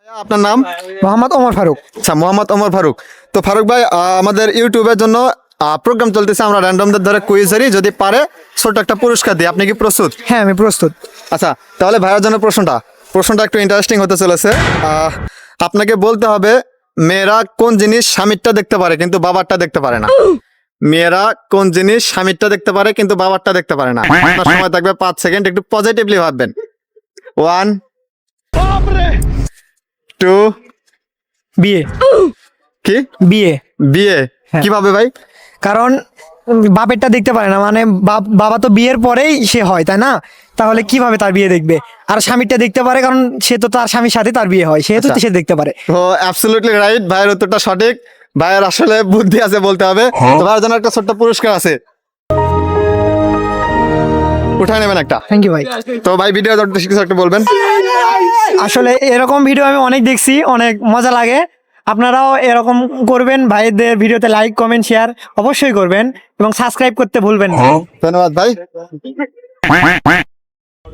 আপনার নাম? মোহাম্মদ ওমর ফারুক। আচ্ছা, মোহাম্মদ ওমর ফারুক। তো ফারুক ভাই, আমাদের ইউটিউবের জন্য প্রোগ্রাম চলতেছে, আমরা র্যান্ডমদের ধরে কুইজ ধরি, যদি পারে ছোট একটা পুরস্কার দিই। আপনি কি প্রস্তুত? হ্যাঁ, আমি প্রস্তুত। আচ্ছা, তাহলে ভাইয়ের জন্য প্রশ্নটা একটু ইন্টারেস্টিং হতে চলেছে। আপনাকে বলতে হবে, মেয়েরা কোন জিনিস স্বামীরটা দেখতে পারে কিন্তু বাবারটা দেখতে পারে না? মেয়েরা কোন জিনিস স্বামীরটা দেখতে পারে কিন্তু বাবারটা দেখতে পারে না? আপনার সময় থাকবে 5 সেকেন্ড, একটু পজিটিভলি ভাববেন। 1 2 বিয়ে। কি? বিয়ে। বিয়ে? হ্যাঁ। কিভাবে ভাই? কারণ বাপেরটা দেখতে পারে না, মানে বাবা তো বিয়ের পরেই সে হয়, তাই না? তাহলে কিভাবে তার বিয়ে দেখবে? আর স্বামীরটা দেখতে পারে কারণ সে তো তার স্বামীর সাথে তার বিয়ে হয়, সেহেতু আচ্ছা। সে দেখতে পারে। তো অ্যাবসলিউটলি রাইট, ভাইয়ের উত্তরটা সঠিক। ভাইয়ের আসলে বুদ্ধি আছে বলতে হবে। তো ভাইয়ের জন্য একটা ছোট্ট পুরস্কার আছে, উঠায় নেবেন একটা। থ্যাংক ইউ ভাই। তো ভাই, ভিডিও কিছু একটা বলবেন? আসলে এরকম ভিডিও আমি অনেক দেখছি, অনেক মজা লাগে। আপনারাও এরকম করবেন, ভাইদের ভিডিওতে লাইক কমেন্ট শেয়ার অবশ্যই করবেন এবং সাবস্ক্রাইব করতে ভুলবেন না। ধন্যবাদ ভাই।